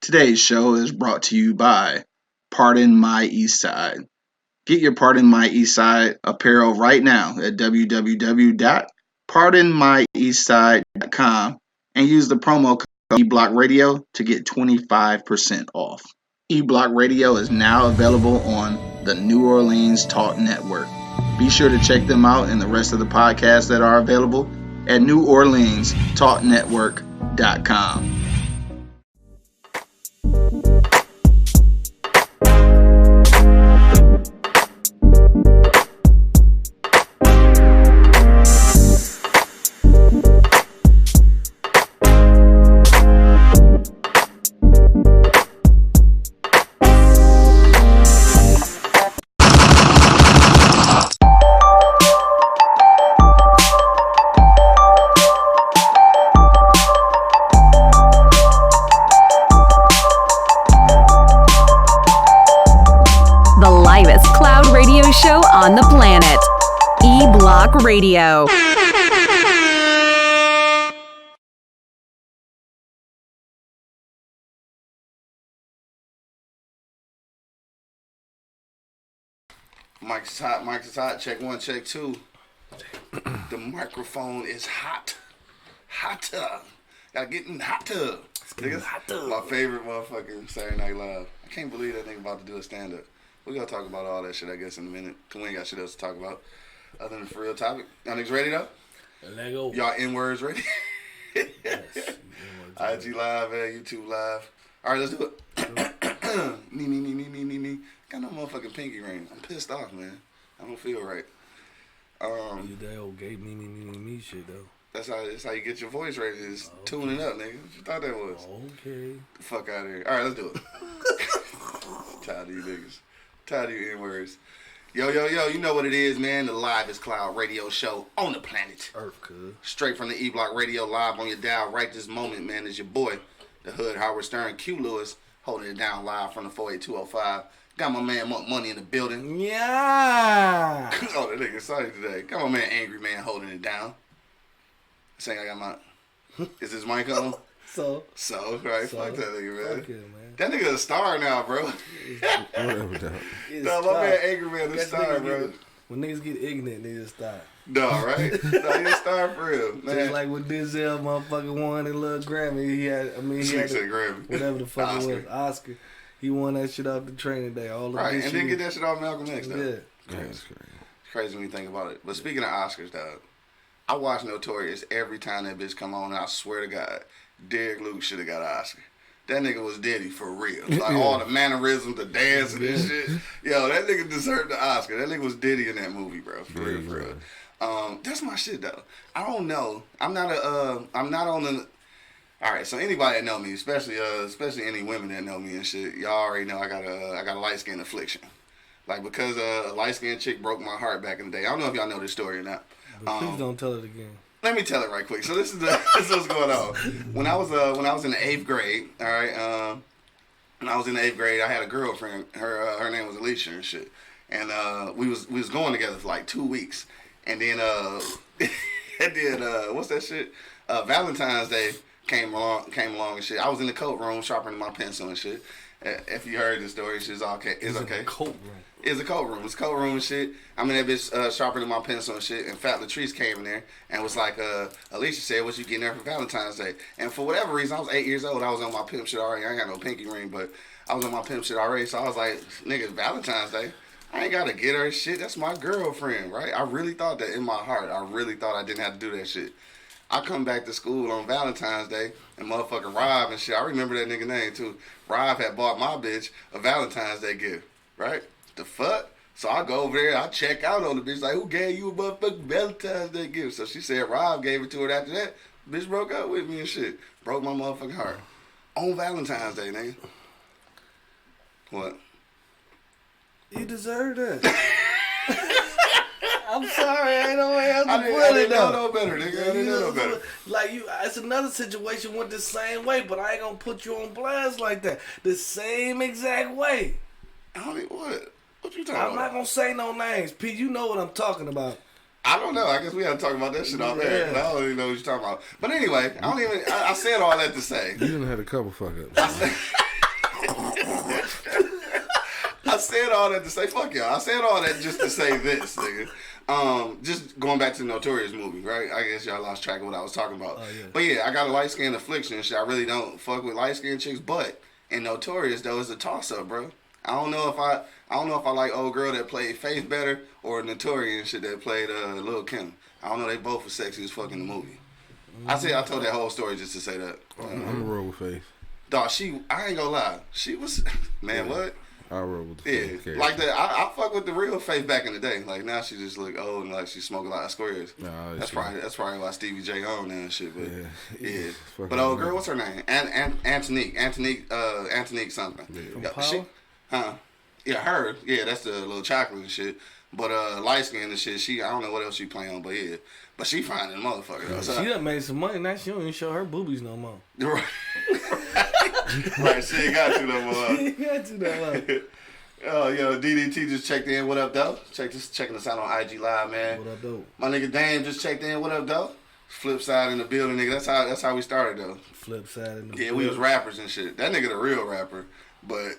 Today's show is brought to you by Pardon My Eastside. Get your Pardon My Eastside apparel right now at www.pardonmyeastside.com and use the promo code eBlockRadio to get 25% off. eBlock Radio is now available on the New Orleans Talk Network. Be sure to check them out and the rest of the podcasts that are available at neworleanstalknetwork.com. On the planet. E-Block Radio. Mic's hot, Mic's hot. Check one, check two. The microphone is hot. Hotter. Gotta get in hotter. Hotter. My favorite motherfucking Saturday Night Live. I can't believe that nigga about to do a stand-up. We're gonna talk about all that shit, I guess, in a minute. Cause we ain't got shit else to talk about other than the real topic. Y'all niggas ready though? Let go. Y'all N-words ready? Yes. IG Live, YouTube Live. Alright, let's do it. Me. Got no motherfucking pinky ring. I'm pissed off, man. I don't feel right. You that old gay me shit though. That's how you get your voice ready. Is tuning up, nigga. What you thought that was? Okay. The fuck out of here. Alright, let's do it. Tired of you niggas. Tired of you N-words. Yo, you know what it is, man. The Live is Cloud radio show on the planet Earth, cuz. Straight from the E-Block Radio live on your dial right this moment, man, is your boy, the Hood Howard Stern, Q Lewis, holding it down live from the 48205. Got my man Monk Money in the building. Yeah. Oh, that nigga excited today. Got my man Angry Man holding it down. Saying I got my... Is his mic on? So, right? Fuck that nigga, man. Fuck it, man. That nigga a star now, bro. Whatever, dog. No, my man Angry Man a star, bro. When niggas get ignorant, they just stop. No, right? No, he a star for real, man. Just like when Denzel motherfucking won that little Grammy, he had Grammy. Whatever the fuck it was, Oscar. He won that shit off the training day. All of right, this and shit. then get that shit off Malcolm X, though. Yeah. Crazy. Crazy when you think about it. But speaking of Oscars, dog, I watch Notorious every time that bitch come on, and I swear to God, Derek Luke should have got an Oscar. That nigga was Diddy for real. Like all the mannerisms, the dancing and shit. Yo, that nigga deserved the Oscar. That nigga was Diddy in that movie, bro. For real. That's my shit though. I don't know. I'm not on the. All right, so anybody that know me, especially any women that know me and shit, y'all already know I got a light skin affliction. Like because a light skinned chick broke my heart back in the day. I don't know if y'all know this story or not. But please don't tell it again. Let me tell it right quick. So this is what's going on. When I was in the 8th grade, all right. When I was in the 8th grade, I had a girlfriend. Her name was Alicia and shit. And we was going together for like 2 weeks. And then what's that shit? Valentine's Day came along and shit. I was in the coat room sharpening my pencil and shit. If you heard the story, it's okay. It's okay. Coat room. It's a coat room. It's a coat room and shit. I'm in that bitch sharpening my pencil and shit. And Fat Latrice came in there and was like, Alicia said, what you getting there for Valentine's Day? And for whatever reason, I was 8 years old. I was on my pimp shit already. I ain't got no pinky ring, but I was on my pimp shit already. So I was like, nigga, Valentine's Day. I ain't got to get her shit. That's my girlfriend, right? I really thought that in my heart. I really thought I didn't have to do that shit. I come back to school on Valentine's Day and motherfucking Rob and shit. I remember that nigga name too. Rob had bought my bitch a Valentine's Day gift, right? The fuck? So I go over there, I check out on the bitch, like, who gave you a motherfucking Valentine's Day gift? So she said Rob gave it to her after that. Bitch broke up with me and shit. Broke my motherfucking heart. On Valentine's Day, nigga. What? You deserve that. I'm sorry, I ain't no way else to put I it didn't know though. no better, nigga. I didn't know no better. Like it's another situation went the same way, but I ain't gonna put you on blast like that. The same exact way. I don't even, what? What you talking I'm about? not gonna say no names. Pete, you know what I'm talking about. I don't know. I guess we had to talk about that shit off air. I don't even know what you're talking about. But anyway, I said all that to say. You done had a couple fuck ups. I said all that to say fuck y'all. I said all that just to say this, nigga. Just going back to the Notorious movie, right? I guess y'all lost track of what I was talking about. Yeah. But yeah, I got a light skin affliction and shit. I really don't fuck with light skinned chicks, but in Notorious though, it's a toss up, bro. I don't know if I like old girl that played Faith better or Notorious and shit that played Lil' Kim. I don't know. They both were sexy as fuck in the movie. I told that whole story just to say that. I'm a roll with Faith. Dog, I ain't gonna lie. She was, man, what? I roll with the Yeah, Faith character. like that. I fuck with the real Faith back in the day. Like now she just look old and like she smoke a lot of squares. Nah, that's probably why Stevie J on there and shit. But yeah. Fucking But old right. girl, what's her name? Antonique something. From Yeah, Power? Yeah, her. Yeah, that's the little chocolate and shit. But light skin and shit. I don't know what else she play on, but yeah. But she fine in motherfucker though. So, She done made some money. Now she don't even show her boobies no more. right. Right, she ain't got to no more. You got to that much. Oh, yo, DDT just checked in. What up, though? Checking us out on IG Live, man. What up, though? My nigga Dame just checked in. What up, though? Flip side in the building, nigga. That's how we started, though. Flip side in the Yeah, we was rappers and shit. That nigga the real rapper, but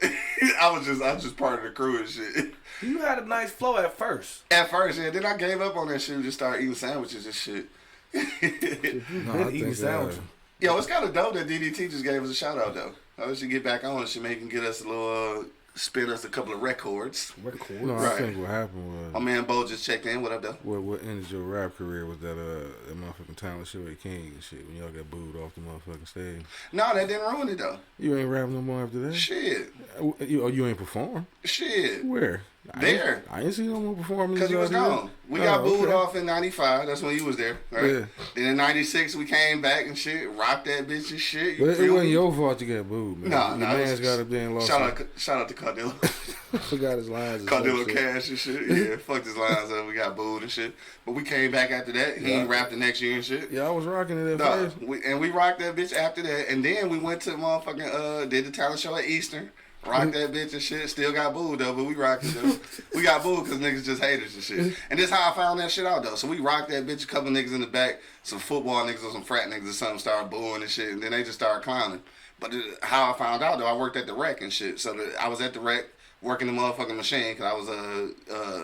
I was just part of the crew and shit. You had a nice flow at first. At first, yeah. Then I gave up on that shit and just started eating sandwiches and shit. No, I Eating think, sandwiches. Yo, it's kind of dope that DDT just gave us a shout out, though. I wish she get back on and she may can get us a little, spin us a couple of records. no, Right. I think what happened My was man Bo just checked in. What up, though? what ended your rap career was that motherfucking talent show at King and shit when y'all got booed off the motherfucking stage. No, that didn't ruin it, though. You ain't rap no more after that. Shit. You ain't perform. Shit. Where? There. I ain't see no more performances. Because he was out here. gone. We got Oh, booed okay. off in 95. That's when you was there, right? Yeah. Then in 96, we came back and shit. Rocked that bitch and shit. You But it feel wasn't me? your fault you got booed, man. Nah, Your nah. man's got up there and lost. Shout out to Cardillo. I forgot his lines. and Cardillo some shit. Cash and shit. Yeah, fucked his lines up. We got booed and shit. But we came back after that. He ain't rapped the next year and shit. Yeah, I was rocking it at Nah, first. we rocked that bitch after that. And then we went to motherfucking, did the talent show at Eastern. Rocked that bitch and shit. Still got booed though, but we rocked it though. We got booed because niggas just haters and shit. And this how I found that shit out though. So we rocked that bitch. A couple niggas in the back, some football niggas or some frat niggas or something started booing and shit. And then they just started clowning. But how I found out though, I worked at the rec and shit. So I was at the rec working the motherfucking machine because I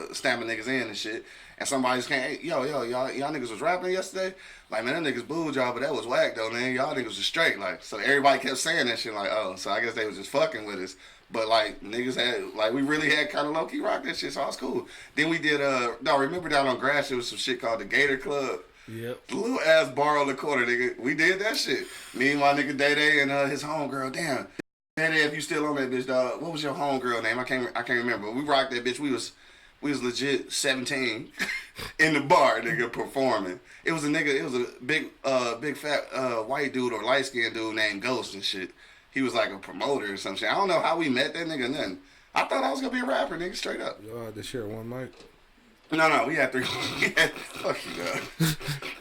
was stamping niggas in and shit. And somebody just came, hey, y'all niggas was rapping yesterday? Like, man, them niggas booed y'all, but that was whack, though, man. Y'all niggas was straight. Like, so everybody kept saying that shit, like, oh, so I guess they was just fucking with us. But, like, niggas had, like, we really had kind of low-key rock that shit, so it was cool. Then we did, remember down on Grass, there was some shit called the Gator Club? Yep. The little ass bar on the corner, nigga. We did that shit. Me and my nigga Day and his homegirl, damn. Day, if you still on that bitch, dog, what was your homegirl name? I can't remember. We rocked that bitch. We was legit 17 in the bar, nigga, performing. It was a big fat white dude or light skinned dude named Ghost and shit. He was like a promoter or some shit. I don't know how we met that nigga, nothing. I thought I was gonna be a rapper, nigga, straight up. Y'all had to share one mic. No, we had 3. Fuck you, dog.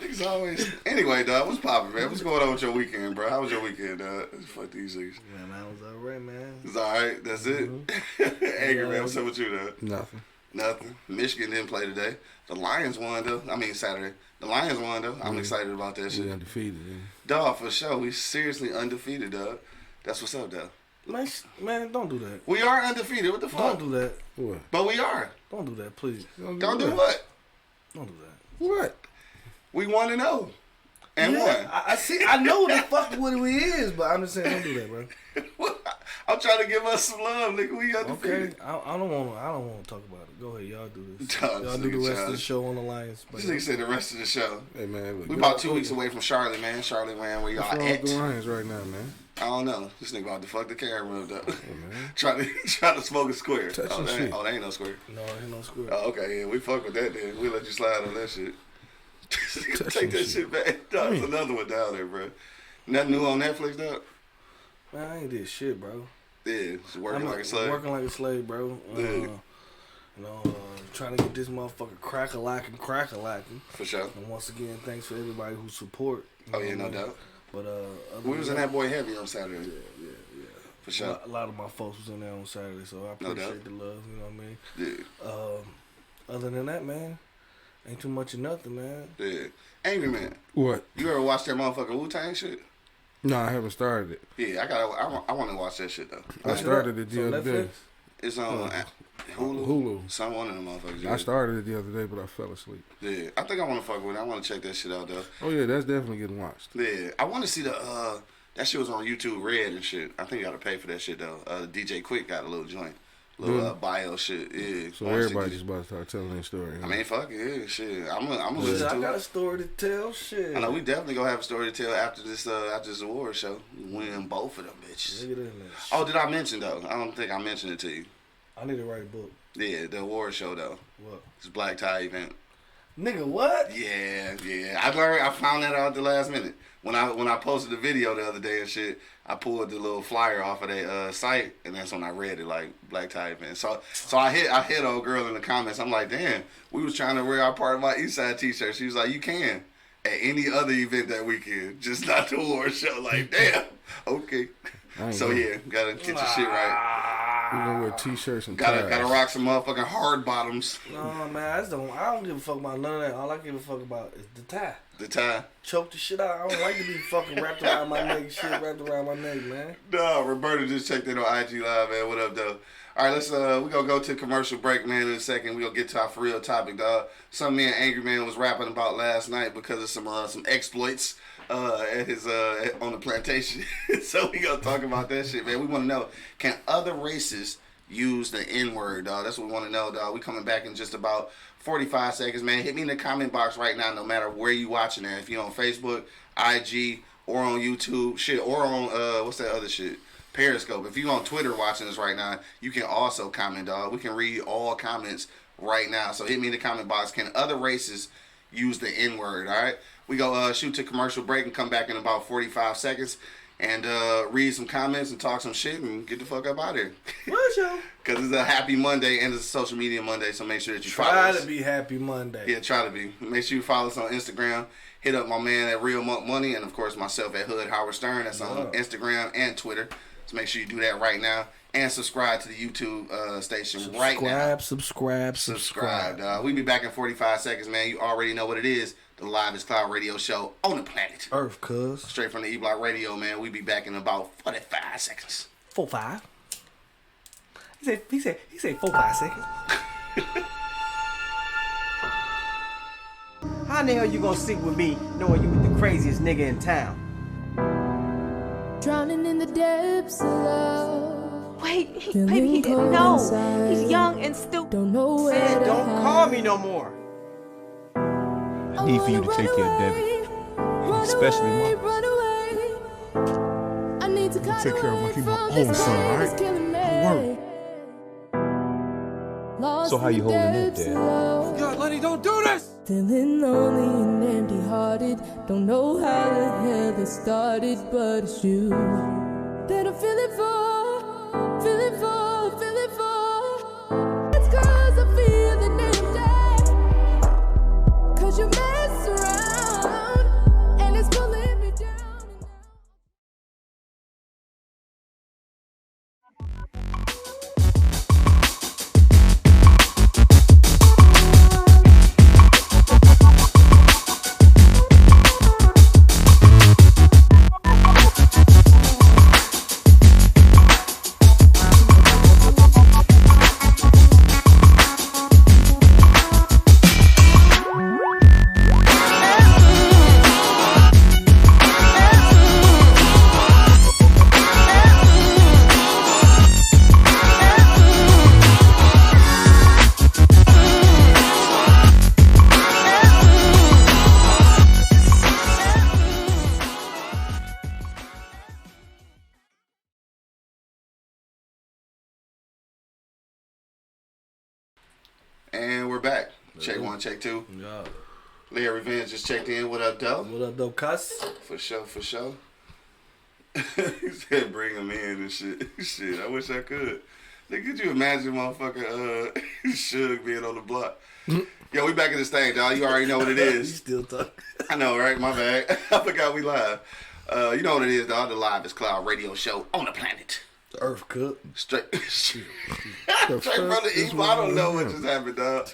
Niggas always. Anyway, dog, what's poppin', man? What's going on with your weekend, bro? How was your weekend, dog? Fuck these niggas. Man, I was alright, man. It's alright, that's it. Angry, man, what's up with you, dog? Nothing. Nothing. Michigan didn't play today. The Lions won, though. I mean, Saturday. The Lions won, though. I'm excited about that We shit. undefeated. Yeah. Dog, for sure. We seriously undefeated, dog. That's what's up, dog. Man, don't do that. We are undefeated. What the fuck? Don't do that. What? But we are. Don't do that, please. Don't do what? Don't do that. What? We 1-0. And I see. I know the fuck what it is, but I'm just saying, don't do that, bro. won. I'm trying to give us some love, nigga. We undefeated. Okay, I don't want to talk about it. Go ahead, y'all do this. Dog, Y'all this do the nigga rest of the childish. show on the Lions. This nigga said the rest of the show. Hey man, look, We about 2 weeks away from Charlotte, man. Charlotte, man, where y'all What's wrong with at? the Lions right now, man? I don't know. This nigga about to fuck the camera up, though. man. trying to smoke a square. Touch Oh, some that shit. ain't no square. No, ain't no square. Oh, okay, yeah, we fuck with that then. We let you slide on that shit. Touch Take some that shit back. Dog, there's another one down there, bro. Nothing new on Netflix, dog? Man, I ain't did shit, bro. Yeah, it's working I'm like a slave. Working like a slave, bro. Yeah. Trying to get this motherfucker crack-a-lacking. For sure. And once again, thanks for everybody who support. You Oh, know yeah, no what I mean? doubt. But We was in that boy heavy on Saturday. Yeah. For sure. A lot of my folks was in there on Saturday, so I No appreciate doubt. the love. You know what I mean? Yeah, Other than that, man, ain't too much of nothing, man. yeah. Angry Man, What? you ever watch that motherfucking Wu-Tang shit? No, I haven't started it. Yeah, I want to watch that shit though. I started it the other day. It's on Hulu. Some one of them motherfuckers. Yeah. I started it the other day, but I fell asleep. Yeah, I think I want to fuck with it. I want to check that shit out though. Oh yeah, that's definitely getting watched. Yeah, I want to see the that shit was on YouTube Red and shit. I think you got to pay for that shit though. DJ Quick got a little joint, little bio shit. Yeah. So everybody just about to start telling their story. I mean, fuck it, yeah, shit. I'm gonna listen to it. I got a story to tell. Shit. I know we definitely gonna have a story to tell after this award show. Win both of them bitches. Look at that. Oh, did I mention though? I don't think I mentioned it to you. I need to write a book. Yeah, the award show though. What? It's a black tie event. Nigga, what? Yeah. I found that out at the last minute. When I posted the video the other day and shit, I pulled the little flyer off of that site, and that's when I read it, like black tie event. So I hit old girl in the comments. I'm like, damn, we was trying to wear our Part of My Eastside t-shirt. She was like, you can at any other event that weekend, just not the award show. Like, damn, okay. So yeah, gotta get your shit right. We gonna wear t-shirts and ties. Gotta rock some motherfucking hard bottoms. No, man, I don't give a fuck about none of that. All I give a fuck about is the tie. The tie. Choke the shit out. I don't like to be fucking wrapped around my neck. Shit wrapped around my neck, man. No, Roberta just checked in on IG Live, man. What up, though? All right, let's we gonna go to commercial break, man. In a second, we gonna get to our for real topic, dog. Something me and Angry Man was rapping about last night because of some exploits at his on the plantation. So we gonna talk about that shit, man. We want to know, can other races use the N-word, dog? That's what we want to know, dog. We coming back in just about 45 seconds, man. Hit me in the comment box right now, no matter where you watching it. If you're on Facebook, IG, or on YouTube, shit, or on what's that other shit? Periscope. If you're on Twitter watching this right now, you can also comment, dog. We can read all comments right now. So hit me in the comment box. Can other races use the N-word? All right. We go shoot to commercial break and come back in about 45 seconds and read some comments and talk some shit and get the fuck up out of here. Because it's a happy Monday and it's a social media Monday, so make sure that you follow us. Try to be happy Monday. Yeah, try to be. Make sure you follow us on Instagram. Hit up my man at Real Monk Money and, of course, myself at Hood Howard Stern. That's on Instagram and Twitter. So make sure you do that right now. And subscribe to the YouTube station right now. Subscribe. We be back in 45 seconds, man. You already know what it is. The Livest Cloud Radio Show on the planet Earth, cuz. Straight from the E-Block Radio, man. We be back in about 45 seconds. 45. He said 45 seconds. How in the hell you gonna sit with me knowing you the craziest nigga in town? Drowning in the depths of love. Wait, baby, he didn't know. He's young and still. Don't know where Man, to don't hide. call me no more. I need for you to wanna take run care of Debbie. away, run Especially away, Mom. run away. I need to cut take care of away my from own this son, man alright? that's killing me. Word. Lost So how in you the holding up, depths Dad? of love. God, Lenny, don't do this! Feeling lonely and empty-hearted. Don't know how the hell it started, but it's you that I'm feeling for, feeling for, feeling for. It's 'cause I'm feeling empty, 'cause you mess around and it's pulling me down. And we're back. Check one, check two. Yeah. Leah Revenge just checked in. What up, though? What up, though, cuss? For sure, for sure. He said bring him in and shit. Shit, I wish I could. Nigga, could you imagine motherfucker Suge being on the block? Yo, we back in this thing, dog. You already know what it You is. still talking. I know, right? My bad. I forgot we live. You know what it is, dog. The Livest Cloud Radio Show on the planet Earth cook. Straight from the east. I don't know what just happened, dog.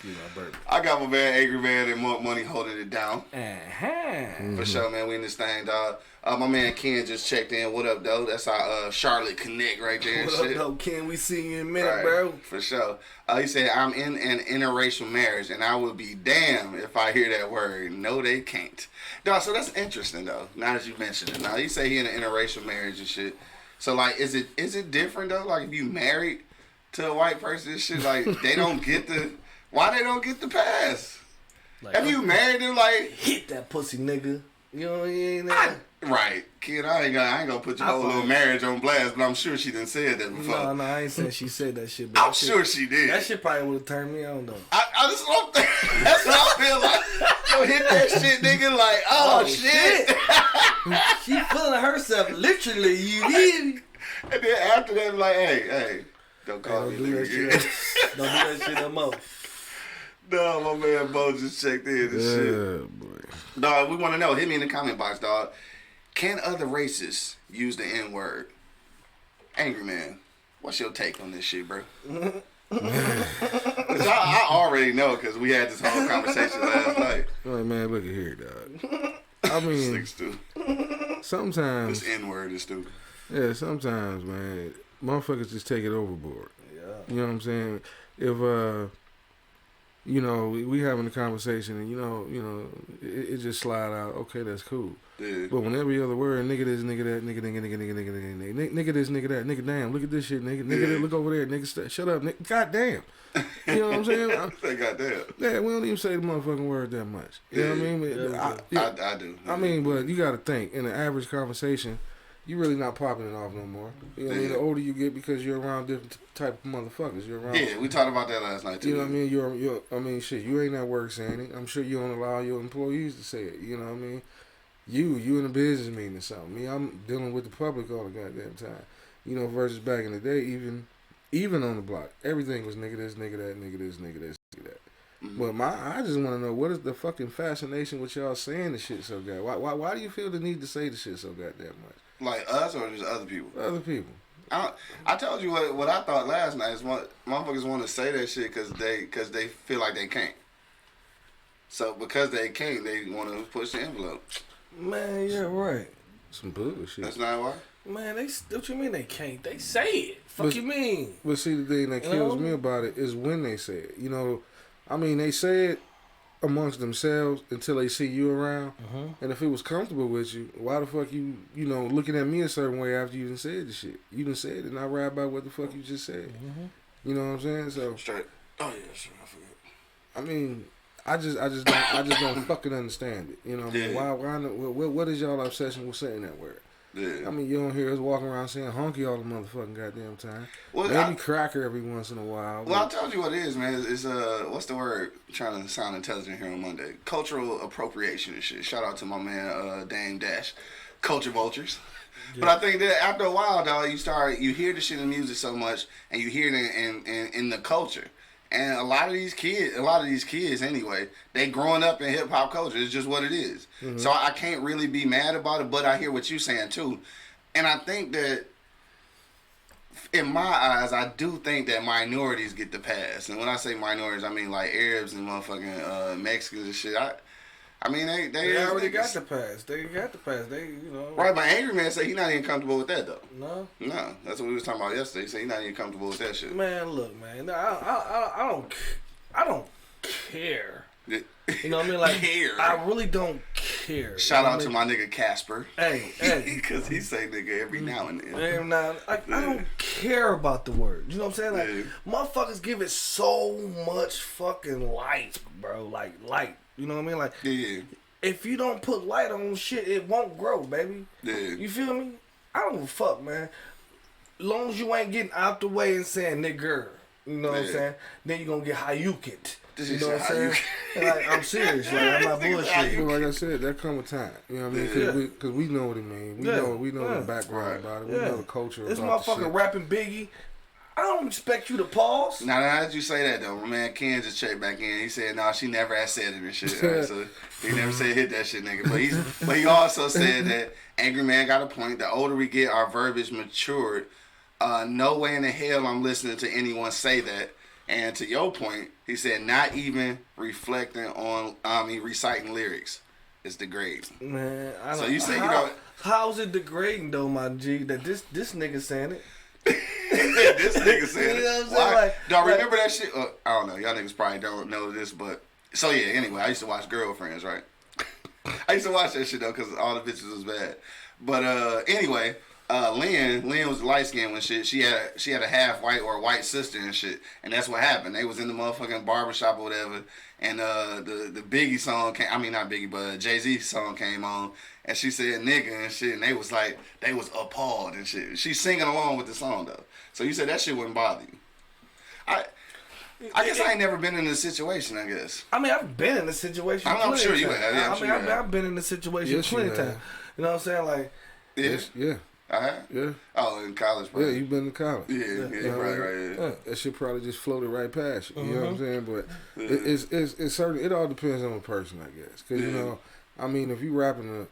I got my man Angry Man and Money holding it down. For sure, man. We in this thing, dog. My man Ken just checked in. What up, though? That's our Charlotte Connect right there. And What shit. up, though, Ken? We see you in a minute, Right, bro. for sure. He said, I'm in an interracial marriage, and I would be damned if I hear that word. No, they can't. Dog, so that's interesting, though, now that you mentioned it. Now, you say he in an interracial marriage and shit. So, like, is it different, though? Like, if you married to a white person and shit, like, they don't get the... Why they don't get the pass? Like, Have you married them, like... Hit that pussy, nigga. You know, he ain't there. Right. Kid, I ain't gonna put your whole little marriage on blast, but I'm sure she done said that before. No, I ain't saying she said that shit. But I'm that shit- sure she did. That shit probably would have turned me on, though. That's what I feel like. Yo, hit that shit, nigga, like, oh shit. She feeling herself, literally, you did. And then after that, like, hey, don't call me nigga again. Don't do that shit no more. No, my man Bo just checked in and shit. Boy. Dog, we want to know. Hit me in the comment box, dog. Can other races use the N-word? Angry Man, what's your take on this shit, bro? 'Cause I already know because we had this whole conversation last night. Like, man, look at here, dog. I mean, Six two. sometimes, This N-word is stupid. yeah, sometimes, man, motherfuckers just take it overboard. Yeah. You know what I'm saying? If you know, we having a conversation and you know, it just slide out. Okay, that's cool. Yeah. But when every other word, nigga this, nigga that, nigga this, nigga that, nigga damn, look at this shit, nigga that, look over there, nigga, shut up, nigga, goddamn. You know what I'm saying? Say goddamn. Yeah, we don't even say the motherfucking word that much. You know what I mean? I do. I mean, but you got to think in an average conversation, you really not popping it off no more. You know what I mean? The older you get because you're around different type of motherfuckers. You're around. Yeah, we talked about that last night too. You know what I mean? You're. I mean, shit. You ain't at work saying it. I'm sure you don't allow your employees to say it. You know what I mean? You in a business meeting or something. Me, I'm dealing with the public all the goddamn time. You know, versus back in the day, even on the block, everything was nigga this, nigga that, nigga this, nigga this, nigga that. Mm-hmm. But I just want to know, what is the fucking fascination with y'all saying the shit so goddamn? Why do you feel the need to say the shit so goddamn much? Like us or just other people? Other people. I told you what I thought last night is motherfuckers want to say that shit because they feel like they can't. So because they can't, they want to push the envelope. Man, you're right. Some bullshit. That's not why. Man, what you mean they can't? They say it. Fuck you mean? But see, the thing that kills me about it is when they say it. You know, I mean, they say it amongst themselves until they see you around. And if it was comfortable with you, why the fuck you know, looking at me a certain way after you done said the shit? You done said it, and I ride by what the fuck you just said. You know what I'm saying? So Straight. Oh yeah, sure. I forget. I mean, I just don't fucking understand it. You know what I mean? Yeah. Why what is y'all obsession with saying that word? Yeah. I mean, you don't hear us walking around saying honky all the motherfucking goddamn time. Well, Maybe cracker every once in a while. Well, I told you what it is, man. It's what's the word? I'm trying to sound intelligent here on Monday. Cultural appropriation and shit. Shout out to my man Dame Dash, Culture Vultures. Yeah. But I think that after a while, dog, you hear the shit in music so much, and you hear it in the culture. And a lot of these kids anyway, they growing up in hip hop culture. It's just what it is. So I can't really be mad about it, but I hear what you're saying too. And I think that in my eyes, I do think that minorities get the pass. And when I say minorities, I mean like Arabs and motherfucking Mexicans and shit. I mean, they already got the pass. They got the pass. They, you know. Right, but Angry Man said he's not even comfortable with that, though. No? No, that's what we was talking about yesterday. He said he's not even comfortable with that shit. Man, look, man. I don't care. You know what I mean? Like, Care. I really don't care. Shout you know out to my nigga Casper. Hey. Because he say nigga every now and then. And now, I don't care about the word. You know what I'm saying? Like, motherfuckers give it so much fucking light, bro. Like, light. You know what I mean? Like, Yeah. if you don't put light on shit, it won't grow, baby. Yeah. You feel me? I don't give a fuck, man. Long as you ain't getting out the way and saying nigger, you know what I'm saying? Then you gonna get hayukit. You know what I'm saying? Like, I'm serious. Like, I'm not bullshit. But like I said, that come with time. You know what I mean? Because we know what it means. We know the background about it. We know the culture This about the motherfucker shit. rapping Biggie. I don't expect you to pause. Now that you say that though, my man Ken just checked back in. He said, "No, she never had said it and shit." Right? So he never said hit that shit, nigga. But he also said that Angry Man got a point. The older we get, our verbiage matured. No way in the hell I'm listening to anyone say that. And to your point, he said not even reflecting on, reciting lyrics is degrading. Man, I don't, so you say how's it degrading though, my G? That this nigga saying it. This nigga saying You know it. what I'm saying? Don't remember that shit? I don't know. Y'all niggas probably don't know this, but so yeah. Anyway, I used to watch Girlfriends, right? I used to watch that shit though because all the bitches was bad. But anyway. Lynn was light skinned when shit. She had a half white or a white sister and shit, and that's what happened. They was in the motherfucking barbershop or whatever, and the Biggie song came. I mean not Biggie, but Jay-Z song came on, and she said nigga and shit, and they was appalled and shit. She's singing along with the song though, so you said that shit wouldn't bother you. I guess I ain't never been in this situation. I guess. I mean, I've been in this situation. I'm sure you have. Yeah, I mean, I've been in this situation plenty of times. You know what I'm saying? Like, yeah. I have? Yeah. Oh, in college, probably. Yeah, you've been to college. Yeah, right. Yeah. That shit probably just floated right past you. You know what I'm saying? But it's certain. It all depends on the person, I guess. Because you know, I mean, if you rapping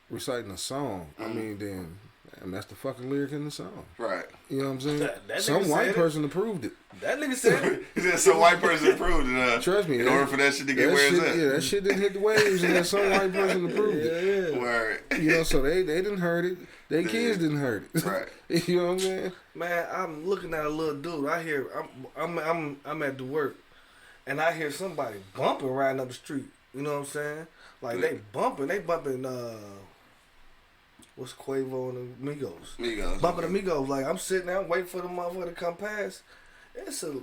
reciting a song, I mean, then that's the fucking lyric in the song. Right. You know what I'm saying? That some white person approved it. That nigga said it. He said some white person approved it. Trust me. In order for that shit to get where it's at. Yeah, that shit didn't hit the waves, and then some white person approved it. Word. You know, so they didn't hurt it. Their kids didn't hurt it. Right. You know what I'm saying? Man, I'm looking at a little dude. I hear I'm at the work, and I hear somebody bumping riding up the street. You know what I'm saying? Like they bumping. What's Quavo and the Migos? Bumping the Migos. Like I'm sitting there waiting for the motherfucker to come past. It's a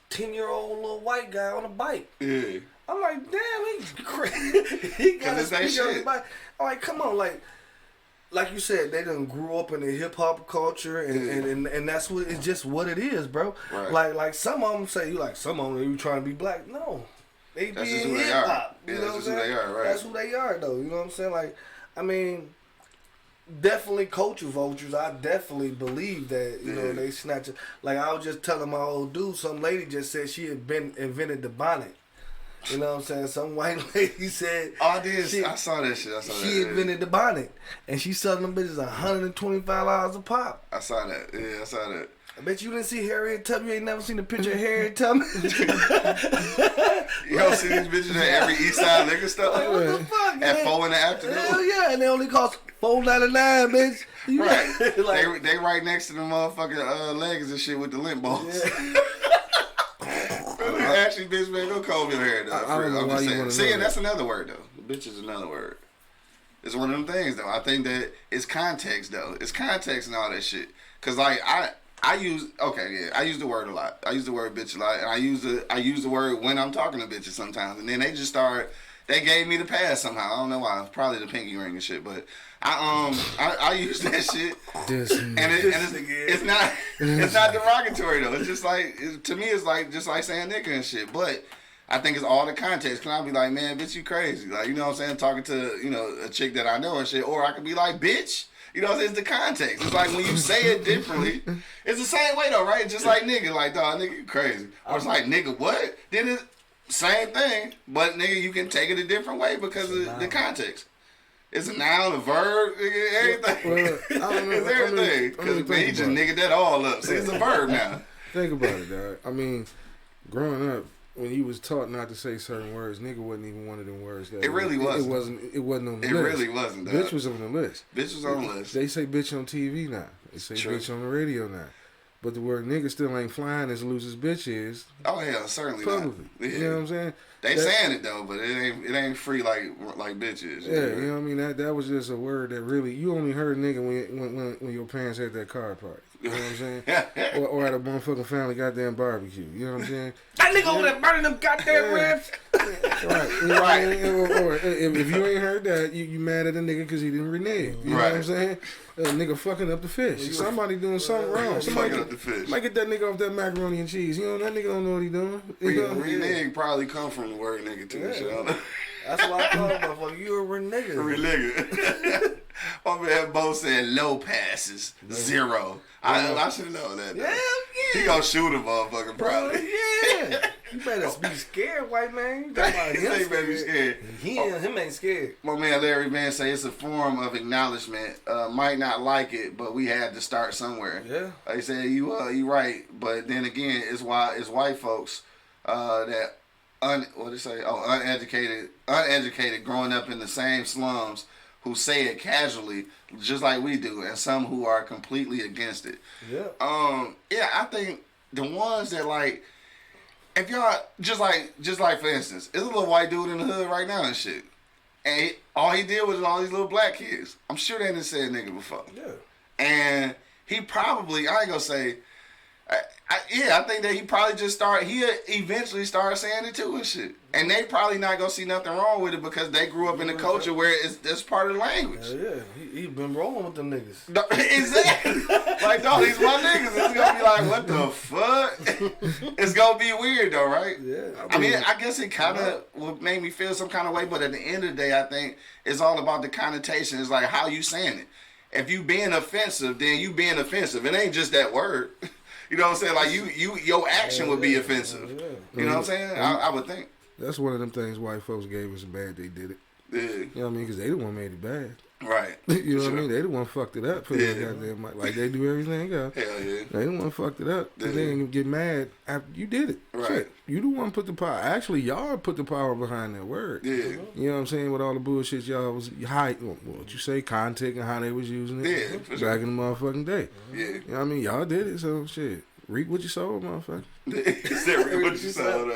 10-year-old little white guy on a bike. Yeah. I'm like, damn, he's crazy. He got a speaker on his bike. I'm like, come on, like you said, they done grew up in the hip hop culture, and that's what it's just what it is, bro. Right. Like some of them say some of them you trying to be black. No, they that's be just in who they hip are. hop. Yeah, You know that's what just I'm who saying? they are, right? That's who they are, though. You know what I'm saying? Like, I mean, definitely culture vultures. I definitely believe that you know they snatch it. Like I was just telling my old dude, some lady just said she had invented the bonnet. You know what I'm saying? Some white lady said. Oh, I did. I saw that shit. She invented the bonnet, and she selling them bitches $125 a pop. I saw that. Yeah, I saw that. I bet you didn't see Harriet Tubman. You ain't never seen a picture of Harriet Tubman. You don't see these bitches at every East Side liquor store? Like, what the fuck? At 4 in the afternoon? Hell yeah, and they only cost $4.99, bitch. You right. like, they right next to the motherfucking legs and shit with the lint balls. Yeah. Actually, bitch, man, go comb your hair, though. I don't know why you want to See, that's another word, though. Bitch is another word. It's one of them things, though. I think that it's context, though. It's context and all that shit. Because, like, I use the word a lot. I use the word bitch a lot. And I use the word when I'm talking to bitches sometimes. And then they just they gave me the pass somehow. I don't know why. It's probably the pinky ring and shit. But I use that shit. It's not derogatory though. It's just like to me it's like just like saying nigga and shit. But I think it's all the context. Can I be like, man, bitch, you crazy? Like, you know what I'm saying? Talking to, you know, a chick that I know and shit. Or I could be like, bitch. You know, it's the context. It's like when you say it differently, it's the same way though, right? Just like nigga, like, dog, nigga, you crazy. Or it's like, nigga, what? Then it's same thing, but nigga, you can take it a different way because of the context. It's a noun, a verb, nigga, everything. Well, I don't know. It's everything. Because man, he just nigga that all up. See, it's a verb now. Think about it, dog. I mean, growing up, when you was taught not to say certain words, nigga wasn't even one of them words. It really wasn't. It wasn't on the list. It really wasn't, dog. Bitch was on the list. Bitch was on the list. They say bitch on TV now. They say bitch on the radio now. But the word nigga still ain't flying as loose as bitch is. Oh yeah, certainly publicly. Not. Yeah. You know what I'm saying? They saying it though, but it ain't free like bitch is. Yeah, you know what I mean? That was just a word that really you only heard nigga when your parents had that card party. You know what I'm saying? or at a motherfucking family goddamn barbecue. You know what I'm saying? That nigga over there burning them goddamn ribs. Right. Or if you ain't heard that, you mad at a nigga because he didn't renege. You know what I'm saying? A nigga fucking up the fish. Somebody doing something wrong. Somebody fucking up the fish. Might get that nigga off that macaroni and cheese. You know, that nigga don't know what he doing. Renege probably come from the word nigga too. Yeah. That's why I call him motherfucker. You a renegger. Renegger. My man Bo said low passes, 0. I should have known that. Yeah. He gonna shoot a motherfucker probably. Yeah. You better be scared, white man. You talking about him better be scared. Him ain't scared. My man Larry Van say it's a form of acknowledgement. Might not like it, but we had to start somewhere. Yeah. They say you right, but then again, it's white folks that uneducated, growing up in the same slums, who say it casually, just like we do, and some who are completely against it. Yeah. I think the ones that like, if y'all just like for instance, there's a little white dude in the hood right now and shit, and all he did was all these little black kids. I'm sure they didn't say a nigga before. Yeah. And he probably, I ain't gonna say, I think that he probably he eventually started saying it too and shit. And they probably not gonna see nothing wrong with it because they grew up in a culture where that's part of the language. Yeah. He been rolling with them niggas. Exactly. Like, no, these my niggas. It's gonna be like, what the fuck? It's gonna be weird though, right? Yeah. I mean, I guess it kind of would make me feel some kind of way, but at the end of the day, I think it's all about the connotation. It's like how you saying it. If you being offensive, then you being offensive. It ain't just that word. You know what I'm saying? Like your action would be offensive. You know what I'm saying? I would think. That's one of them things white folks gave us bad. They did it. Yeah. You know what I mean? Because they the one made it bad. Right. You know what I mean? They the one fucked it up. Goddamn, like they do everything else. Hell yeah. They the one fucked it up. They didn't even get mad after you did it. Right. Shit. You the one put the power. Actually, y'all put the power behind that word. Yeah. You know what I'm saying? With all the bullshit y'all was what you say, content and how they was using it. Yeah, for sure. Back in the motherfucking day. Yeah. You know what I mean? Y'all did it, so shit. Reap what you sold, motherfucker. Reap what you sold,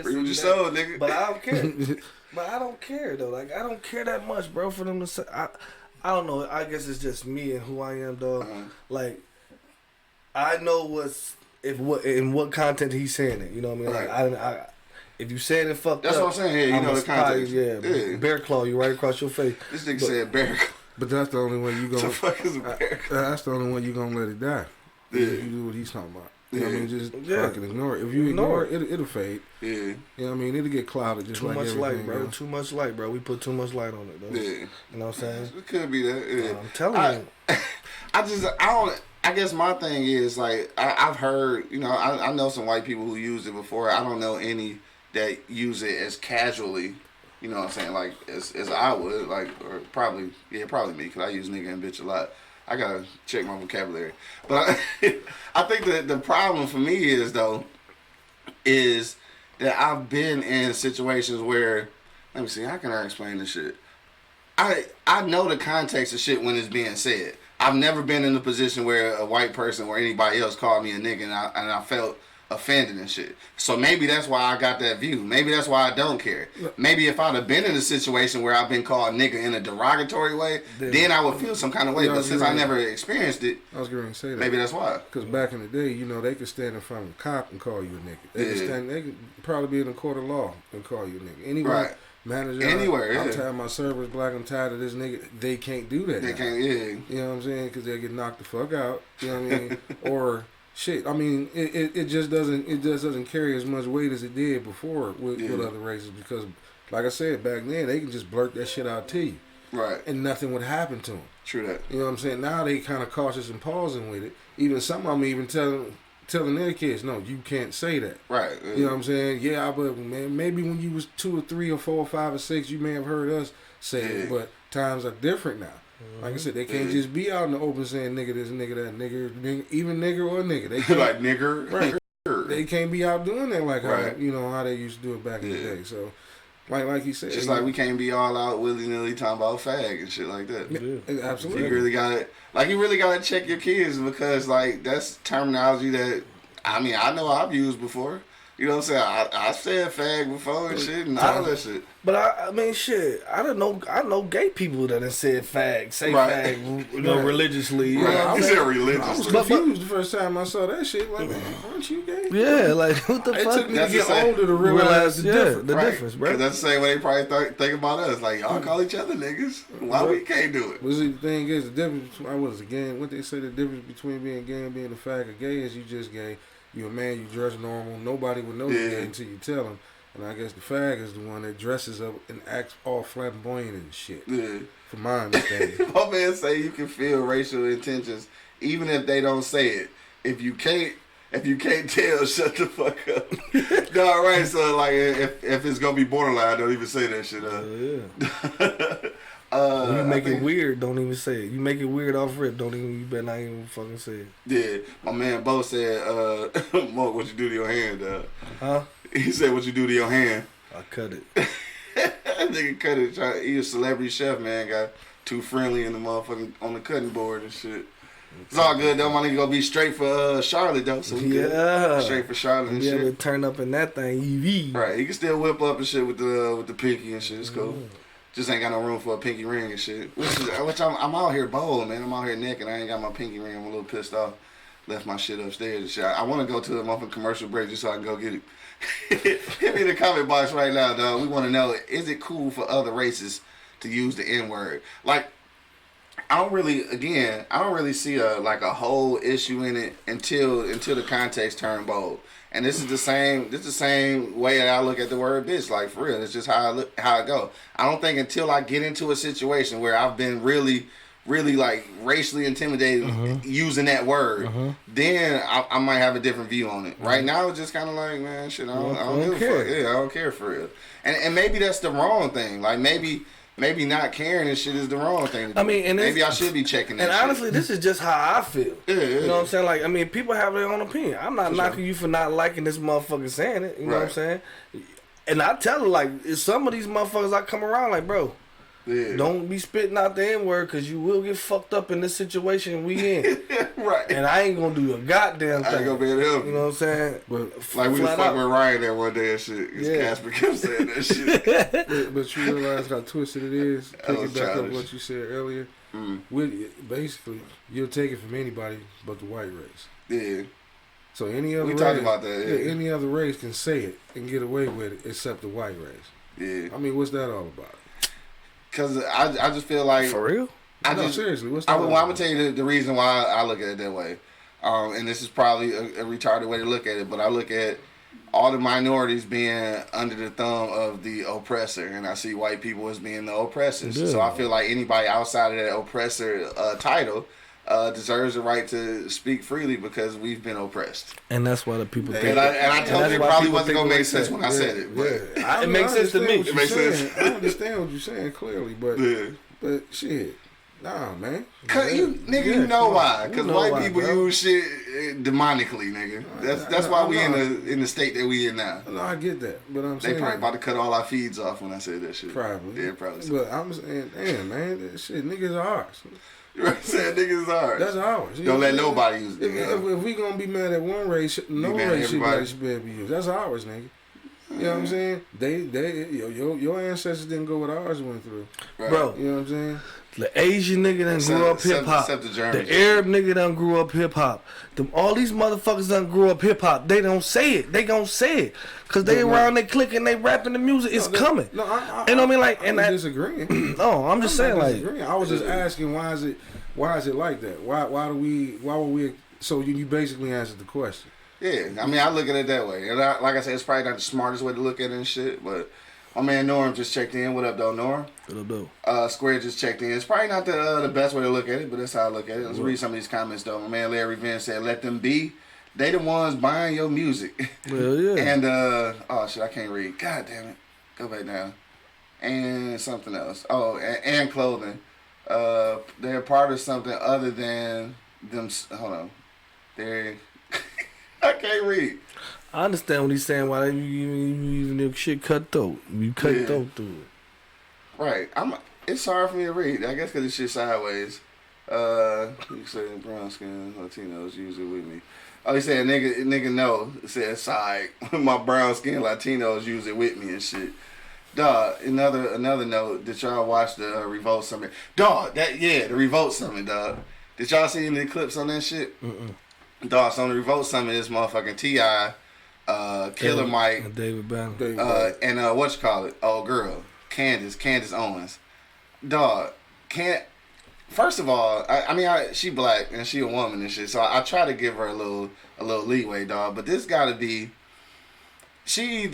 Reap what you sold, nigga. But I don't care. But I don't care though. Like I don't care that much, bro. For them to say, I don't know. I guess it's just me and who I am, dog. Like I know in what content he's saying it. You know what I mean? Right. Like I if you saying it fucked that's up, what I'm saying. Yeah, you know the context. Yeah, bear claw you right across your face. This nigga said bear claw. But that's the only way you gonna. The fuck is a bear claw? That's the only way you gonna let it die. Yeah. You do what he's talking about. You know what I mean? Just Yeah. fucking ignore it. If you ignore it, it'll fade. Yeah. You know what I mean? It'll get clouded just Too like much everything light, bro. else. Too much light, bro. We put too much light on it, though. Yeah. You know what I'm saying? It could be that. Yeah. I'm telling you. I guess my thing is like I've heard, you know, I know some white people who used it before. I don't know any that use it as casually. You know what I'm saying? Like as I would, like, or probably me because I use nigga and bitch a lot. I gotta check my vocabulary, but I think that the problem for me is that I've been in situations where, let me see, how can I explain this shit? I know the context of shit when it's being said. I've never been in a position where a white person or anybody else called me a nigga and I felt offended and shit. So maybe that's why I got that view. Maybe that's why I don't care. Maybe if I'd have been in a situation where I've been called nigga in a derogatory way, then I would feel some kind of way. But since I never experienced it, I was going to say that. Maybe that's why. Because back in the day, you know, they could stand in front of a cop and call you a nigga. They could probably be in a court of law and call you a nigga. Anyway, right. Manager, anywhere. I'm tired of my servers black. I'm tired of this nigga. They can't do that. They now. can't. Yeah. You know what I'm saying? Because they get knocked the fuck out. You know what I mean? Or shit. I mean, it just doesn't carry as much weight as it did before with other races because, like I said, back then they can just blurt that shit out to you. Right. And nothing would happen to them. True that. You know what I'm saying? Now they kind of cautious and pausing with it. Even some of them even telling their kids, no, you can't say that. Right. You know what I'm saying? Yeah, but man, maybe when you was 2 or 3 or 4 or 5 or 6, you may have heard us say it, but times are different now. Like I said, they can't just be out in the open saying nigga this, nigga that, nigga, even nigga or nigga. They can't, like nigger. Right. They can't be out doing that like right. how they used to do it back in the day. So, like he said, just like we can't be all out willy nilly talking about fag and shit like that. Yeah, absolutely. You really gotta check your kids because like that's terminology that I know I've used before. You know what I'm saying? I said fag before and shit and all that shit. But I mean, shit. I know gay people that have said fag, fag, religiously. You know you said religiously. I was confused the first time I saw that shit. Like, aren't you gay? Yeah, like what the fuck? It took me to get older to realize the difference, bro. Because that's the same way they probably think about us. Like y'all call each other niggas. Why we can't do it? But see, the thing is, the difference. What they say the difference between being gay and being a fag or gay is you just gay. You a man, you dress normal. Nobody would know you're gay until you tell them. And I guess the fag is the one that dresses up and acts all flamboyant and shit. Yeah. From my understanding. My man say you can feel racial intentions even if they don't say it. If you can't If you can't tell, shut the fuck up. No, all right. So like, if it's gonna be borderline, don't even say that shit. You make it weird, don't even say it. You make it weird off rip, don't even. You better not even fucking say it. Yeah, my man Bo said, "Mark, what you do to your hand, dog?" Huh? He said, "What you do to your hand?" I cut it. That nigga cut it. He a celebrity chef, man. Got too friendly in the motherfucking on the cutting board and shit. It's all good though. My nigga gonna be straight for Charlotte though. So we good. Straight for Charlotte and shit. Yeah, turn up in that thing, EV. Right, he can still whip up and shit with the pinky and shit. It's cool. Just ain't got no room for a pinky ring and shit. Which I'm out here bold, man. I'm out here naked. I ain't got my pinky ring. I'm a little pissed off. Left my shit upstairs and shit. I want to go to a motherfucking commercial break just so I can go get it. Hit me in the comment box right now, dog. We want to know, is it cool for other races to use the N-word? Like, I don't really see a whole issue in it until the context turn bold. And this is the same way that I look at the word bitch. Like, for real, it's just how it go. I don't think until I get into a situation where I've been really like racially intimidated using that word, then I might have a different view on it. Right now, it's just kind of like, man, shit, I don't give a fuck. Yeah, I don't care for real. And maybe that's the wrong thing. Like, maybe not caring and shit is the wrong thing to do. I mean, maybe I should be checking that. And honestly, this is just how I feel. Yeah. You know what I'm saying? Like, I mean, people have their own opinion. I'm not knocking you for not liking this motherfucker saying it. You know what I'm saying? And I tell her, like, some of these motherfuckers I come around, like, bro, don't be spitting out the N-word because you will get fucked up in this situation we in. Right. And I ain't gonna do a goddamn thing. I ain't gonna be able to help you. You know what I'm saying? But like we was fucking with Ryan there one day and shit. Casper kept saying that shit. but you realize how twisted it is. Picking back up what you said earlier. Basically, you'll take it from anybody but the white race. Yeah. So any other race, talking about that. Yeah. Any other race can say it and get away with it except the white race. Yeah. I mean, what's that all about? Because I just feel like... For real? Seriously, what's that I'm going to tell you the reason why I look at it that way. And this is probably a retarded way to look at it, but I look at all the minorities being under the thumb of the oppressor, and I see white people as being the oppressors. Yeah. So I feel like anybody outside of that oppressor title deserves the right to speak freely because we've been oppressed. And that's why the people think. And I told you it probably wasn't going to make sense when I said it. But it makes sense to me. It makes sense. I understand what you're saying clearly, but shit. Nah, man. Cause you know why? Because white people use shit demonically, nigga. That's why we in the state that we in now. No, I get that, but I'm saying they probably about to cut all our feeds off when I say that shit. Probably, yeah, probably. But I'm saying, damn, man, that shit, niggas are ours. You know what I'm saying? Niggas is ours. That's ours. Don't let nobody use it. If we gonna be mad at one race, no race should be able to use. That's ours, nigga. You know what I'm saying? Your ancestors didn't go what ours went through, right. Bro. You know what I'm saying? The Asian nigga done grew up hip hop. The Arab nigga done grew up hip hop. All these motherfuckers done grew up hip hop. They don't say it. They gon' say it because they around, they clicking, they rapping the music. It's coming. No, you know what I mean? Like, I'm disagreeing. No, I'm just saying, like, I was just asking why is it like that? Why were we? So you basically answered the question. Yeah, I mean, I look at it that way. And like I said, it's probably not the smartest way to look at it and shit, but my man Norm just checked in. What up, though, Norm? What up, though? Square just checked in. It's probably not the best way to look at it, but that's how I look at it. Let's read some of these comments, though. My man Larry Venn said, let them be. They the ones buying your music. Well, yeah. And, oh, shit, I can't read. God damn it. Go back down. And something else. Oh, and clothing. They're part of something other than them. Hold on. I can't read. I understand what he's saying. Why you using your shit cut throat? You cut throat through it. Right. It's hard for me to read. I guess because this shit sideways. You said brown skin Latinos use it with me. Oh, he said nigga no. It said side. My brown skin Latinos use it with me and shit. Dog. Another note. Did y'all watch the Revolt Summit? Dog. The Revolt Summit. Dog. Did y'all see any clips on that shit? Dog, so on the Revolt Summit, this motherfucking T.I., Killer Mike, David Banner, and whatchamacallit, old girl, Candace Owens. Dog, first of all, I mean, she black and she a woman and shit, so I try to give her a little leeway, dog. But this gotta be, she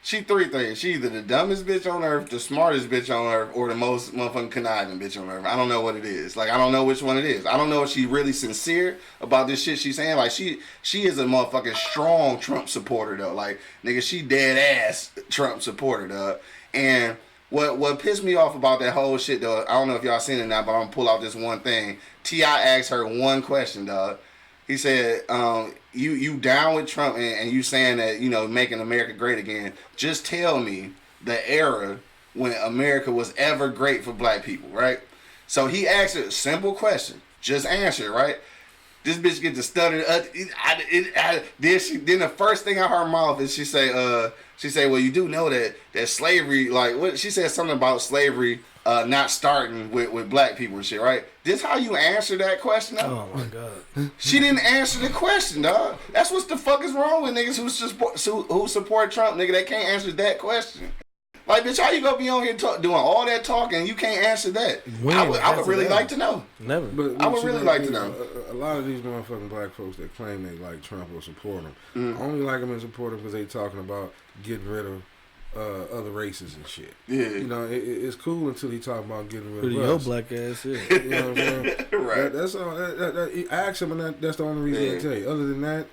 She three things. She either the dumbest bitch on earth, the smartest bitch on earth, or the most motherfucking conniving bitch on earth. I don't know what it is. Like, I don't know which one it is. I don't know if she really sincere about this shit she's saying. Like, she is a motherfucking strong Trump supporter, though. Like, nigga, she dead ass Trump supporter, though. And what pissed me off about that whole shit, though, I don't know if y'all seen it now, but I'm gonna pull out this one thing. T.I. asked her one question, dog. He said, you down with Trump and you saying that, you know, making America great again. Just tell me the era when America was ever great for black people, right? So he asked her a simple question. Just answer, right? This bitch get to stutter. Then the first thing out her mouth is she say, well, you do know that slavery, like, what she said something about slavery not starting with black people and shit, right? This how you answer that question, though? Oh my god. She didn't answer the question, dog. That's what the fuck is wrong with niggas who support Trump, nigga. They can't answer that question. Like, bitch, how you gonna be on here doing all that talking and you can't answer that? I would really like to know. Never. But I would really like to know. A lot of these motherfucking black folks that claim they like Trump or support him, only like him and support him because they talking about getting rid of other races and shit. Yeah. You know, it's cool until he talking about getting rid of Your us. black ass, yeah. You know what I'm saying? Right. That's all. I asked him, and that's the only reason I tell you. Other than that,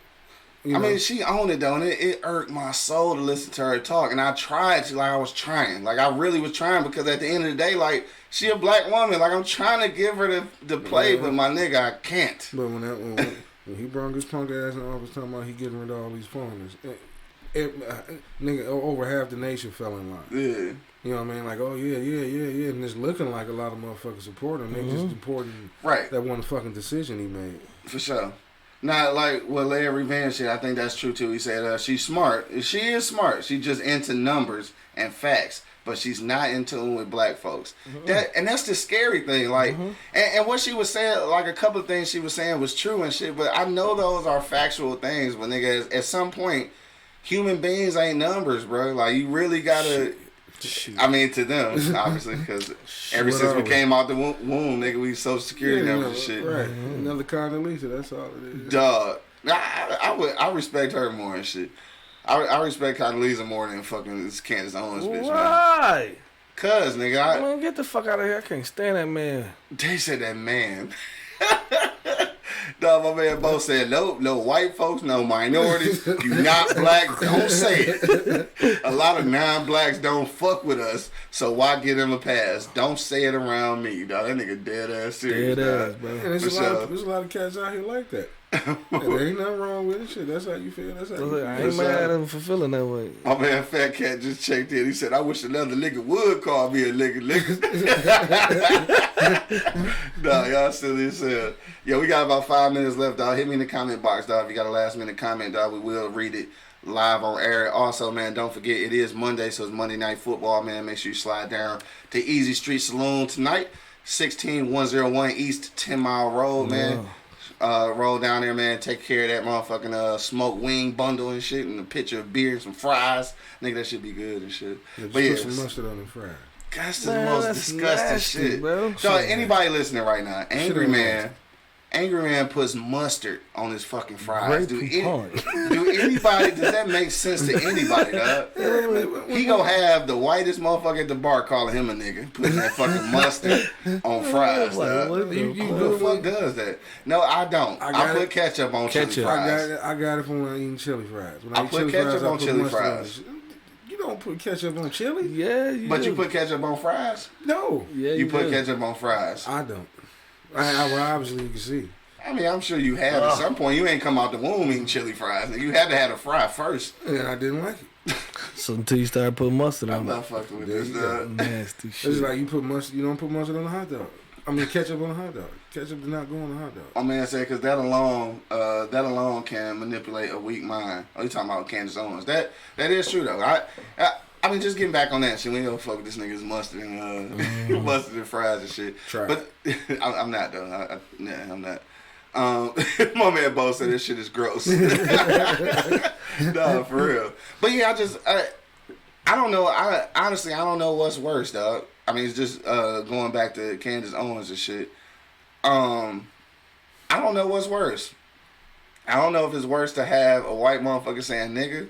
I mean, she owned it, though, and it irked my soul to listen to her talk. And I tried to, like, I was trying. Like, I really was trying because at the end of the day, like, she a black woman. Like, I'm trying to give her the play, but my nigga, I can't. But when he brought his punk ass in office talking about he getting rid of all these foreigners, nigga, over half the nation fell in line. Yeah. You know what I mean? Like, oh, yeah. And it's looking like a lot of motherfuckers support him. They just supporting that one fucking decision he made. For sure. Not like what Larry Van shit. I think that's true too. He said she's smart. She is smart. She's just into numbers and facts, but she's not in tune with black folks. That's the scary thing. Like, and what she was saying, like a couple of things she was saying was true and shit. But I know those are factual things. But nigga, at some point, human beings ain't numbers, bro. Like, you really gotta. Shit. I mean, to them, obviously, because ever since we came out the womb, nigga, we Social Security numbers and shit. Right. Another Condoleezza, that's all it is. Dog. I respect her more and shit. I respect Condoleezza more than fucking this Candace Owens bitch, man. Why? Cuz, nigga, Man, get the fuck out of here. I can't stand that man. They said that man. Dog, my man Bo said, no white folks, no minorities. You not black, don't say it. A lot of non-blacks don't fuck with us, so why give them a pass? Don't say it around me, dog. That nigga dead ass serious, dead ass, bro. And there's a lot of cats out here like that. There ain't nothing wrong with it. Shit, that's how you feel. That's how you feel. I ain't mad at him for feeling that way. My man Fat Cat just checked in. He said, I wish another nigga would call me a nigga. Nah, y'all silly as hell. Yo, we got about 5 minutes left, dog. Hit me in the comment box, dog. If you got a last minute comment, dog, we will read it live on air. Also, man, don't forget, it is Monday, so it's Monday Night Football, man. Make sure you slide down to Easy Street Saloon tonight, 16101 East 10 Mile Road, man. Roll down there, man. Take care of that motherfucking smoked wing bundle and shit, and a pitcher of beer and some fries. Nigga, that should be good and shit. Yeah, but put some mustard on the fries. That's the most disgusting nasty, shit, bro. So anybody listening right now, Angry Man puts mustard on his fucking fries. Do anybody? Does that make sense to anybody, dog? He gonna have the whitest motherfucker at the bar calling him a nigga, putting that fucking mustard on fries. Dog. Who the fuck does that? No, I don't. I put ketchup on chili fries. I got it from when I eat chili fries. When I put ketchup on chili fries. You don't put ketchup on chili? Yeah, you put ketchup on fries? No. Yeah, you put ketchup on fries. I don't. Well, obviously you can see. I mean, I'm sure you have at some point. You ain't come out the womb eating chili fries. You had to have a fry first. And I didn't like it. So until you start putting mustard on it. I'm not fucking with this, dog. Nasty shit. It's like you put mustard. You don't put mustard on a hot dog. I mean, ketchup on a hot dog. Ketchup does not go on a hot dog. My man said, because that alone can manipulate a weak mind. Oh, you talking about Candace Owens? That is true though. I mean, just getting back on that shit. We don't fuck with this nigga's mustard and mustard and fries and shit. Try. But I'm not though. I'm not. My man Bo said this shit is gross. No, for real. But yeah, I don't know. Honestly, I don't know what's worse, dog. I mean, it's just going back to Candace Owens and shit. I don't know what's worse. I don't know if it's worse to have a white motherfucker saying nigga,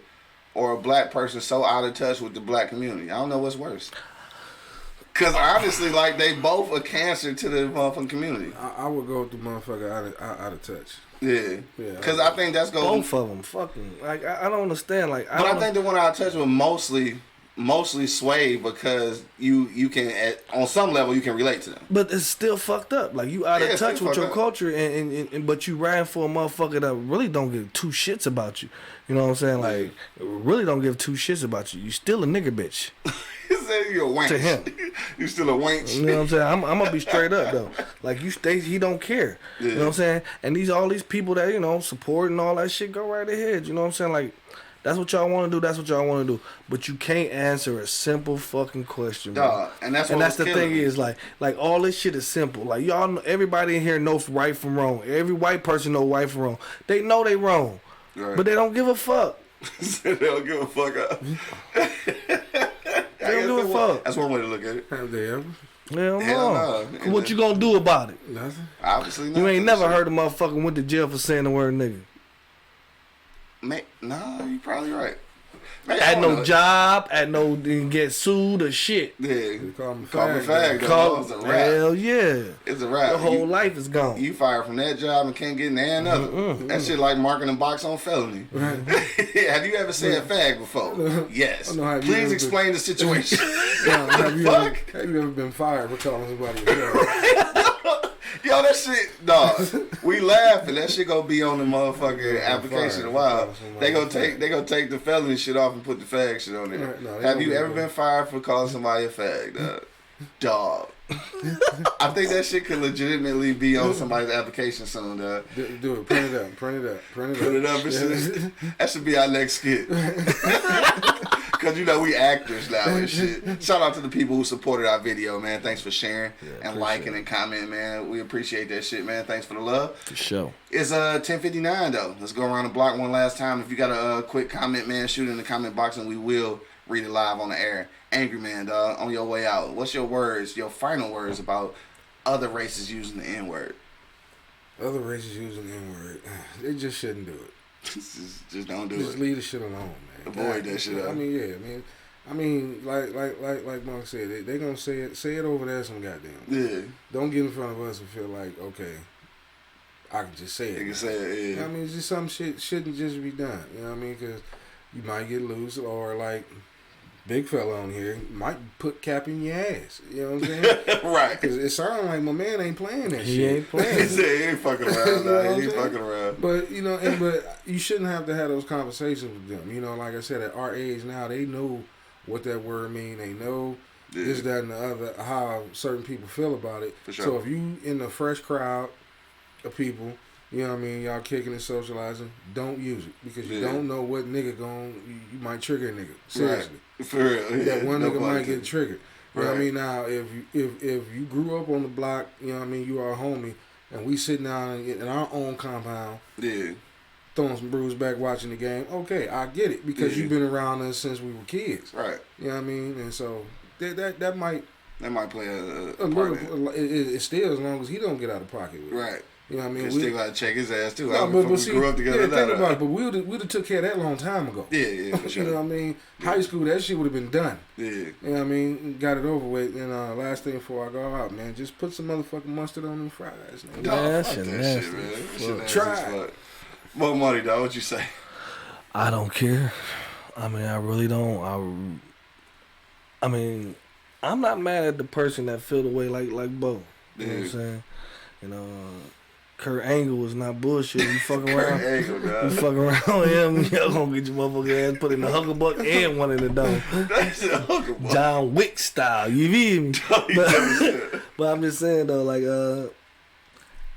or a black person so out of touch with the black community? I don't know what's worse. Cause honestly, like they both a cancer to the motherfucking community. I would go with the motherfucker out of touch. Yeah. Cause I think that's going. Both of them, fucking. Like I don't understand. Like, I think the one out of touch was mostly sway because you can on some level you can relate to them. But it's still fucked up. Like you out of touch with your culture, and but you ran for a motherfucker that really don't give two shits about you. You know what I'm saying? Like really don't give two shits about you. You still a nigga bitch. He said you're a wench. To him. You still a wench. You know what I'm saying? I'm gonna be straight up though. Like he don't care. Yeah. You know what I'm saying? And all these people that, support and all that shit, go right ahead. You know what I'm saying? Like, that's what y'all want to do. That's what y'all want to do. But you can't answer a simple fucking question, bro. And that's the thing is, like all this shit is simple. Like y'all know, everybody in here knows right from wrong. Every white person know right from wrong. They know they wrong, right. But they don't give a fuck. They don't give a fuck up. They don't give a fuck. That's one way to look at it. Have they ever? Hell no. What you gonna do about it? Nothing. Obviously nothing. You ain't never heard a motherfucker went to jail for saying the word nigga. No, you probably right. At no job, didn't get sued or shit. Yeah. Call me fag. It's a wrap. Hell yeah. It's a wrap. Your whole life is gone. You fired from that job and can't get in there another. That shit like marking a box on felony. Have you ever said fag before? Yes. Please explain the situation. Have you ever been fired for calling somebody a fag? Yo, that shit, dog. We laughing. That shit gonna be on the motherfucking application in a while. They gonna take the felony shit off and put the fag shit on there. No, have you ever been fired for calling somebody a fag, dog? I think that shit could legitimately be on somebody's application soon, dog. Do it. Print it up. Put it up and shit. That should be our next skit. Because, we actors now and shit. Shout out to the people who supported our video, man. Thanks for sharing and liking and commenting, man. We appreciate that shit, man. Thanks for the love. For sure. It's 10:59, though. Let's go around the block one last time. If you got a quick comment, man, shoot it in the comment box and we will read it live on the air. Angry Man, dog, on your way out, what's your final words about other races using the N-word? Other races using the N-word, they just shouldn't do it. Just don't do it. Just leave the shit alone, man. Avoid that shit. I mean, like Mark said, they gonna say it over there some goddamn. Yeah. Don't get in front of us and feel like, okay, I can just say it. You can say it, yeah. I mean, it's just some shit shouldn't just be done. You know what I mean? Because you might get loose, or like big fella on here might put cap in your ass. You know what I'm saying? Right. Because it sounds like my man ain't playing that shit. He ain't playing. He said he ain't fucking around. He ain't fucking around. But but you shouldn't have to have those conversations with them. Like I said, at our age now, they know what that word mean. They know this, that, and the other, how certain people feel about it. For sure. So if you in a fresh crowd of people, you know what I mean, y'all kicking and socializing, don't use it. Because you don't know what nigga you might trigger a nigga. Seriously. Right. For real. That one nigga might get triggered. You know what I mean? Now, if you grew up on the block, you know what I mean, you are a homie, and we sitting down in our own compound, throwing some brews back, watching the game, okay, I get it. Because you've been around us since we were kids. Right. You know what I mean? And so, that might... That might play a little... It's still as long as he don't get out of pocket with it. Right. You know what I mean? We still got to check his ass too. No, but see, grew up together. Think about it. But we'd have took care of that a long time ago. Yeah, for sure. You know what I mean? High school, that shit would have been done. Yeah. You know what I mean? Got it over with. And last thing before I go out, man, just put some motherfucking mustard on them fries. Man. That shit nasty. Man. Try. More money, dog. What you say? I don't care. I mean, I really don't. I mean, I'm not mad at the person that feel the way like Bo. You know what I'm saying? Kurt Angle was not bullshit. You fucking around. You fucking around with him, y'all gonna get your motherfucking ass put in the Huckabuck and one in the dome. That's a Huckabuck. John Wick style. You feel me? But I'm just saying though, like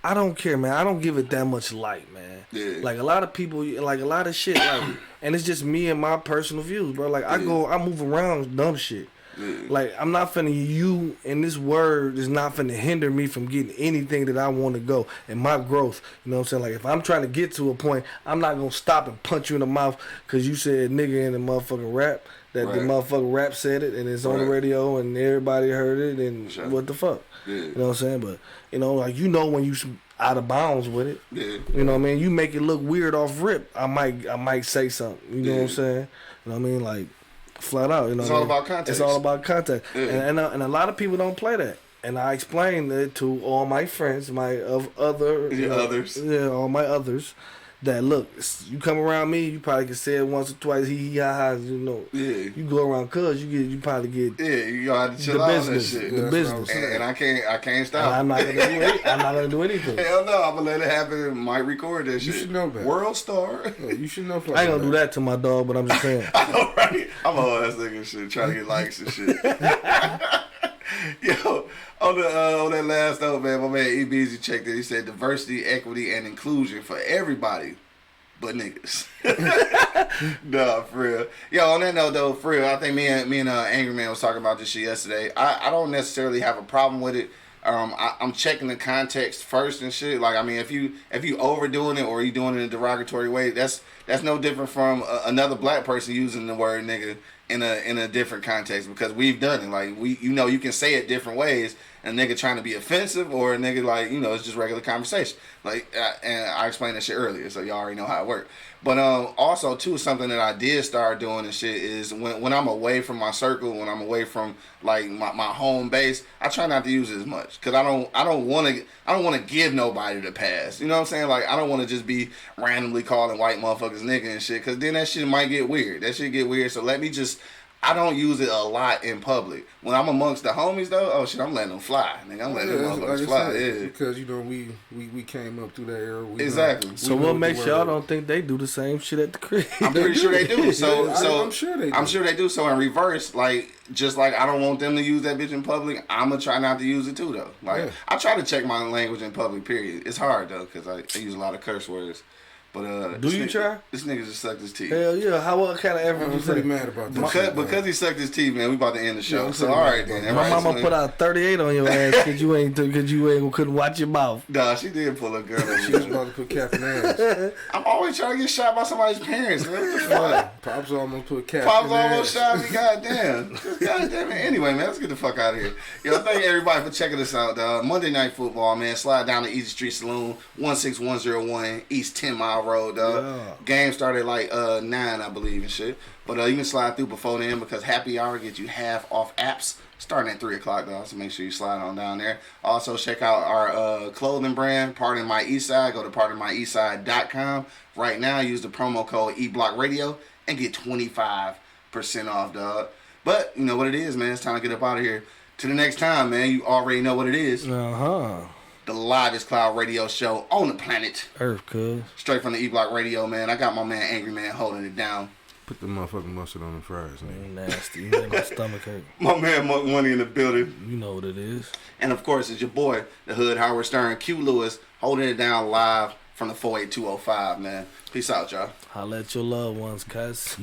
I don't care, man. I don't give it that much light, man. Yeah. Like a lot of people, like a lot of shit, like, and it's just me and my personal views, bro. Like I move around with dumb shit. Yeah. Like I'm not finna and this word is not finna hinder me from getting anything that I want to go and my growth. You know what I'm saying? Like if I'm trying to get to a point, I'm not gonna stop and punch you in the mouth because you said nigga in the motherfucking rap. That the motherfucking rap said it and it's on the radio and everybody heard it and what the fuck. Yeah. You know what I'm saying? But like when you out of bounds with it. Yeah. You know what I mean? You make it look weird off rip, I might say something. You know what I'm saying? You know what I mean? Like flat out. You know, It's all about context. It's all about context. Yeah. And a lot of people don't play that. And I explained it to all my friends, others, all my others. That look, you come around me, you probably can say it once or twice, hee ha ha, you know. Yeah. You go around cuz you probably get you gotta chill the out business, on that shit. the business. And I can't stop. And I'm not gonna do anything. Hell no, I'm gonna let it happen. Might record that shit. You should know better. World star. Yeah, you should know. I ain't gonna do that to my dog, but I'm just saying. I know, right? I'm a whole ass nigga and shit, trying to get likes and shit. Yo, on that last note, man, my man E-Beezy checked it. He said diversity, equity, and inclusion for everybody, but niggas. Nah, for real. Yo, on that note though, for real, I think me and Angry Man was talking about this shit yesterday. I don't necessarily have a problem with it. I'm checking the context first and shit. Like, I mean, if you overdoing it or you doing it in a derogatory way, that's no different from another black person using the word nigga in a different context, because we've done it. Like, you can say it different ways. A nigga trying to be offensive, or a nigga like, it's just regular conversation. Like, and I explained that shit earlier, so y'all already know how it works. But also too, something that I did start doing and shit is when I'm away from my circle, when I'm away from like my home base, I try not to use it as much, because I don't want to give nobody the pass. You know what I'm saying? Like, I don't want to just be randomly calling white motherfuckers nigga and shit, because then that shit might get weird. That shit get weird. So let me just. I don't use it a lot in public. When I'm amongst the homies though, oh shit, I'm letting them fly. Nigga, I'm letting them motherfuckers fly. Yeah. Because we came up through that era. Exactly. So what makes y'all don't think they do the same shit at the crib? I'm pretty sure they do. So I'm sure they do. I'm sure they do. So in reverse, like, just like I don't want them to use that bitch in public, I'm gonna try not to use it too though. Like, I try to check my language in public. Period. It's hard though, because I use a lot of curse words. But do you try? This nigga just sucked his teeth. Hell yeah! What kind of effort? I'm pretty mad about that. Because he sucked his teeth, man. We about to end the show. Yeah, so all right then. My mama put out 38 on your ass because you couldn't watch your mouth. Nah, she did pull a girl. She was about to put cap in ass. I'm always trying to get shot by somebody's parents, man. What the fuck? Pops almost put cap. Pops almost shot me. Goddamn. Goddamn it. Anyway, man, let's get the fuck out of here. Yo, thank everybody for checking us out, dog. Monday Night Football, man. Slide down to Easy Street Saloon, 16101 East 10 Mile Road, dog. Yeah. Game started like 9, I believe, and shit. But you can slide through before then, because happy hour gets you half off apps starting at 3 o'clock, though. So make sure you slide on down there. Also, check out our clothing brand, Pardon My Eastside. Go to pardonmyeastside.com. Right now, use the promo code eBlockRadio and get 25% off, dog. But you know what it is, man. It's time to get up out of here. Till the next time, man. You already know what it is. The livest cloud radio show on the planet Earth, cuz. Straight from the E-Block Radio, man. I got my man Angry Man holding it down. Put the motherfucking mustard on the fries, man. Nasty. You make my stomach hurt. My man Monk Money in the building. You know what it is. And of course, it's your boy, the Hood Howard Stern, Q Lewis, holding it down live from the 48205, man. Peace out, y'all. Holla at your loved ones, cuz.